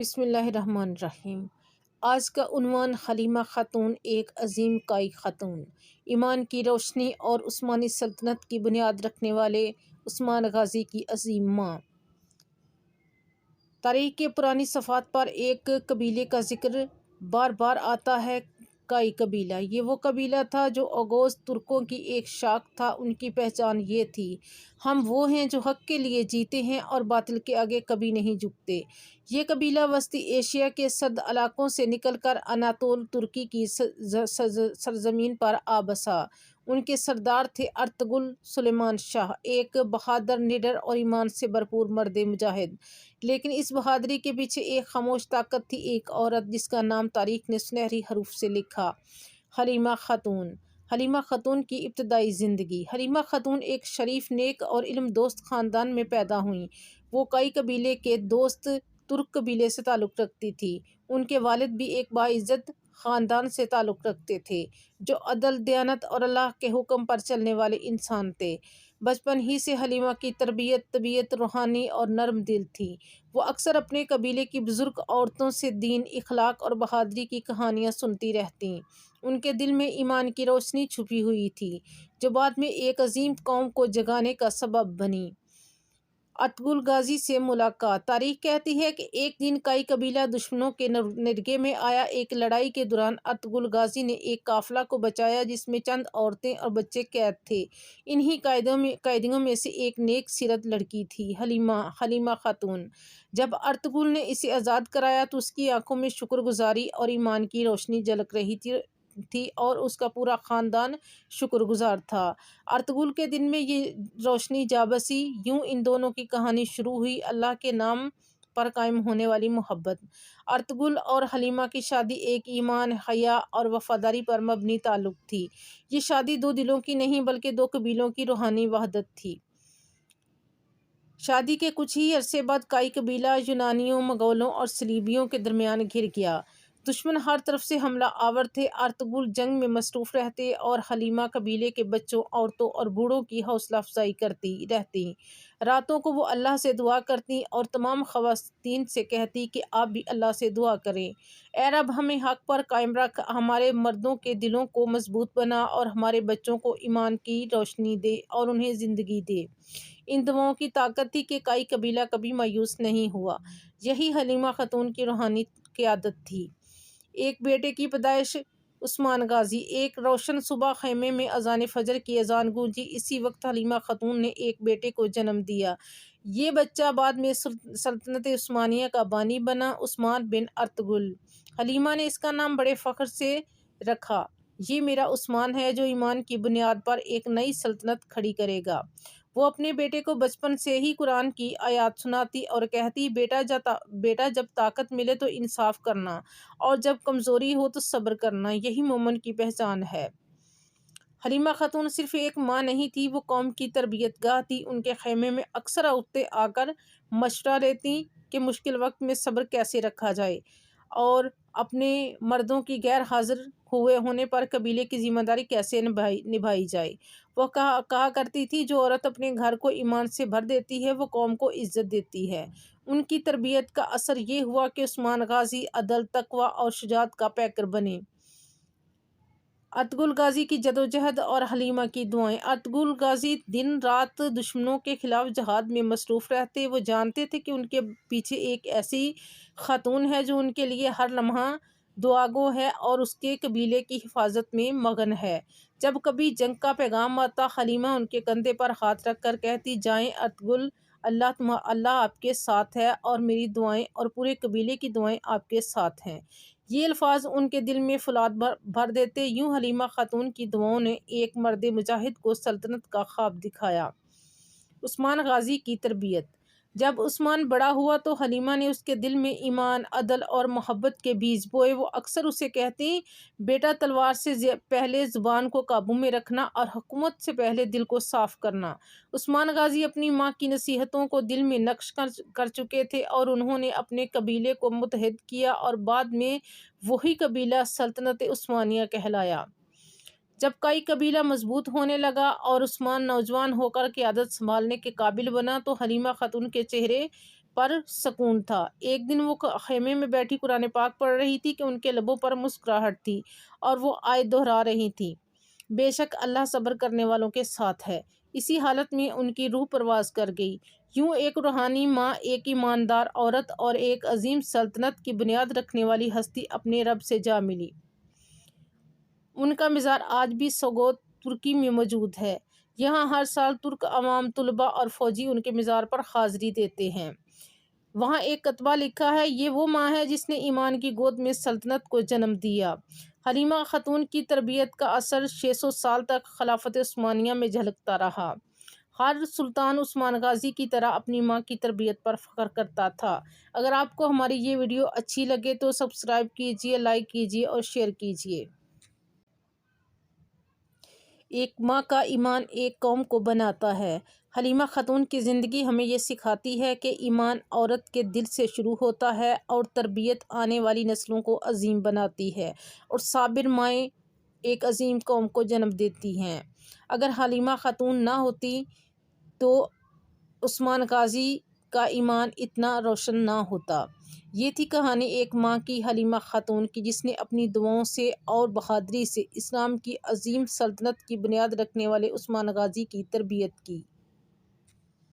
بسم اللہ الرحمن الرحیم۔ آج کا عنوان حلیمہ خاتون ایک عظیم کائی خاتون، ایمان کی روشنی اور عثمانی سلطنت کی بنیاد رکھنے والے عثمان غازی کی عظیم ماں۔ تاریخ کے پرانی صفحات پر ایک قبیلے کا ذکر بار بار آتا ہے، کائی قبیلہ۔ یہ وہ قبیلہ تھا جو اوغوز ترکوں کی ایک شاخ تھا۔ ان کی پہچان یہ تھی: ہم وہ ہیں جو حق کے لیے جیتے ہیں اور باطل کے آگے کبھی نہیں جھکتے۔ یہ قبیلہ وسطی ایشیا کے سرد علاقوں سے نکل کر اناطول ترکی کی سرزمین پر آ بسا۔ ان کے سردار تھے ارطغرل سلیمان شاہ، ایک بہادر، نڈر اور ایمان سے بھرپور مرد مجاہد۔ لیکن اس بہادری کے پیچھے ایک خاموش طاقت تھی، ایک عورت جس کا نام تاریخ نے سنہری حروف سے لکھا: حلیمہ خاتون۔ حلیمہ خاتون کی ابتدائی زندگی۔ حلیمہ خاتون ایک شریف، نیک اور علم دوست خاندان میں پیدا ہوئیں۔ وہ کائی قبیلے کے دوست ترک قبیلے سے تعلق رکھتی تھی۔ ان کے والد بھی ایک باعزت خاندان سے تعلق رکھتے تھے جو عدل، دیانت اور اللہ کے حکم پر چلنے والے انسان تھے۔ بچپن ہی سے حلیمہ کی طبیعت روحانی اور نرم دل تھی۔ وہ اکثر اپنے قبیلے کی بزرگ عورتوں سے دین، اخلاق اور بہادری کی کہانیاں سنتی رہتیں۔ ان کے دل میں ایمان کی روشنی چھپی ہوئی تھی جو بعد میں ایک عظیم قوم کو جگانے کا سبب بنی۔ ارطغرل غازی سے ملاقات۔ تاریخ کہتی ہے کہ ایک دن کائی قبیلہ دشمنوں کے نرغے میں آیا۔ ایک لڑائی کے دوران ارطغرل غازی نے ایک قافلہ کو بچایا جس میں چند عورتیں اور بچے قید تھے۔ انہی قیدیوں میں سے ایک نیک سیرت لڑکی تھی، حلیمہ خاتون۔ جب ارطغرل نے اسے آزاد کرایا تو اس کی آنکھوں میں شکر گزاری اور ایمان کی روشنی جھلک رہی تھی اور اس کا پورا خاندان شکر گزار تھا۔ ارطغرل کے دل میں یہ روشنی جا بسی۔ یوں ان دونوں کی کہانی شروع ہوئی، اللہ کے نام پر قائم ہونے والی محبت۔ ارطغرل اور حلیمہ کی شادی ایک ایمان، حیا اور وفاداری پر مبنی تعلق تھی۔ یہ شادی دو دلوں کی نہیں بلکہ دو قبیلوں کی روحانی وحدت تھی۔ شادی کے کچھ ہی عرصے بعد کائی قبیلہ یونانیوں، مغولوں اور صلیبیوں کے درمیان گھر گیا۔ دشمن ہر طرف سے حملہ آور تھے۔ ارطغرل جنگ میں مصروف رہتے اور حلیمہ قبیلے کے بچوں، عورتوں اور بوڑھوں کی حوصلہ افزائی کرتی رہتی۔ راتوں کو وہ اللہ سے دعا کرتی اور تمام خواتین سے کہتی کہ آپ بھی اللہ سے دعا کریں: اے رب، ہمیں حق پر قائم رکھ، ہمارے مردوں کے دلوں کو مضبوط بنا اور ہمارے بچوں کو ایمان کی روشنی دے اور انہیں زندگی دے۔ ان دعاؤں کی طاقت تھی کہ کائی قبیلہ کبھی مایوس نہیں ہوا۔ یہی حلیمہ خاتون کی روحانی قیادت تھی۔ ایک بیٹے کی پیدائش۔ عثمان غازی۔ ایک روشن صبح خیمے میں اذان فجر کی اذان گونجی۔ اسی وقت حلیمہ خاتون نے ایک بیٹے کو جنم دیا۔ یہ بچہ بعد میں سلطنت عثمانیہ کا بانی بنا، عثمان بن ارطغرل۔ حلیمہ نے اس کا نام بڑے فخر سے رکھا: یہ میرا عثمان ہے جو ایمان کی بنیاد پر ایک نئی سلطنت کھڑی کرے گا۔ وہ اپنے بیٹے کو بچپن سے ہی قرآن کی آیات سناتی اور کہتی: بیٹا جب طاقت ملے تو انصاف کرنا اور جب کمزوری ہو تو صبر کرنا، یہی مومن کی پہچان ہے۔ حلیمہ خاتون صرف ایک ماں نہیں تھی، وہ قوم کی تربیت گاہ تھی۔ ان کے خیمے میں اکثر عورتیں آ کر مشورہ لیتیں کہ مشکل وقت میں صبر کیسے رکھا جائے اور اپنے مردوں کی غیر حاضر ہونے پر قبیلے کی ذمہ داری کیسے نبھائی جائے۔ وہ کہا کرتی تھی: جو عورت اپنے گھر کو ایمان سے بھر دیتی ہے وہ قوم کو عزت دیتی ہے۔ ان کی تربیت کا اثر یہ ہوا کہ عثمان غازی عدل، تقویٰ اور شجاعت کا پیکر بنے۔ ارطغرل غازی کی جدوجہد اور حلیمہ کی دعائیں۔ ارطغرل غازی دن رات دشمنوں کے خلاف جہاد میں مصروف رہتے۔ وہ جانتے تھے کہ ان کے پیچھے ایک ایسی خاتون ہے جو ان کے لیے ہر لمحہ دعاگو ہے اور اس کے قبیلے کی حفاظت میں مگن ہے۔ جب کبھی جنگ کا پیغام آتا، حلیمہ ان کے کندھے پر ہاتھ رکھ کر کہتی: جائیں ارطغرل، اللہ آپ کے ساتھ ہے اور میری دعائیں اور پورے قبیلے کی دعائیں آپ کے ساتھ ہیں۔ یہ الفاظ ان کے دل میں فولاد بھر دیتے۔ یوں حلیمہ خاتون کی دعاؤں نے ایک مرد مجاہد کو سلطنت کا خواب دکھایا۔ عثمان غازی کی تربیت۔ جب عثمان بڑا ہوا تو حلیمہ نے اس کے دل میں ایمان، عدل اور محبت کے بیج بوئے۔ وہ اکثر اسے کہتی: بیٹا، تلوار سے پہلے زبان کو قابو میں رکھنا اور حکومت سے پہلے دل کو صاف کرنا۔ عثمان غازی اپنی ماں کی نصیحتوں کو دل میں نقش کر چکے تھے اور انہوں نے اپنے قبیلے کو متحد کیا اور بعد میں وہی قبیلہ سلطنت عثمانیہ کہلایا۔ جب کائی قبیلہ مضبوط ہونے لگا اور عثمان نوجوان ہو کر قیادت سنبھالنے کے قابل بنا تو حلیمہ خاتون کے چہرے پر سکون تھا۔ ایک دن وہ خیمے میں بیٹھی قرآن پاک پڑھ رہی تھی کہ ان کے لبوں پر مسکراہٹ تھی اور وہ آیت دہرا رہی تھی، بے شک اللہ صبر کرنے والوں کے ساتھ ہے۔ اسی حالت میں ان کی روح پرواز کر گئی۔ یوں ایک روحانی ماں، ایک ایماندار عورت اور ایک عظیم سلطنت کی بنیاد رکھنے والی ہستی اپنے رب سے جا ملی۔ ان کا مزار آج بھی سوگوت ترکی میں موجود ہے۔ یہاں ہر سال ترک عوام، طلباء اور فوجی ان کے مزار پر حاضری دیتے ہیں۔ وہاں ایک کتبہ لکھا ہے، یہ وہ ماں ہے جس نے ایمان کی گود میں سلطنت کو جنم دیا۔ حلیمہ خاتون کی تربیت کا اثر 600 سال تک خلافت عثمانیہ میں جھلکتا رہا۔ ہر سلطان عثمان غازی کی طرح اپنی ماں کی تربیت پر فخر کرتا تھا۔ اگر آپ کو ہماری یہ ویڈیو اچھی لگے تو سبسکرائب کیجیے، لائک کیجیے اور شیئر کیجیے۔ ایک ماں کا ایمان ایک قوم کو بناتا ہے۔ حلیمہ خاتون کی زندگی ہمیں یہ سکھاتی ہے کہ ایمان عورت کے دل سے شروع ہوتا ہے اور تربیت آنے والی نسلوں کو عظیم بناتی ہے، اور صابر مائیں ایک عظیم قوم کو جنم دیتی ہیں۔ اگر حلیمہ خاتون نہ ہوتی تو عثمان غازی کا ایمان اتنا روشن نہ ہوتا۔ یہ تھی کہانی ایک ماں کی، حلیمہ خاتون کی، جس نے اپنی دعاؤں سے اور بہادری سے اسلام کی عظیم سلطنت کی بنیاد رکھنے والے عثمان غازی کی تربیت کی۔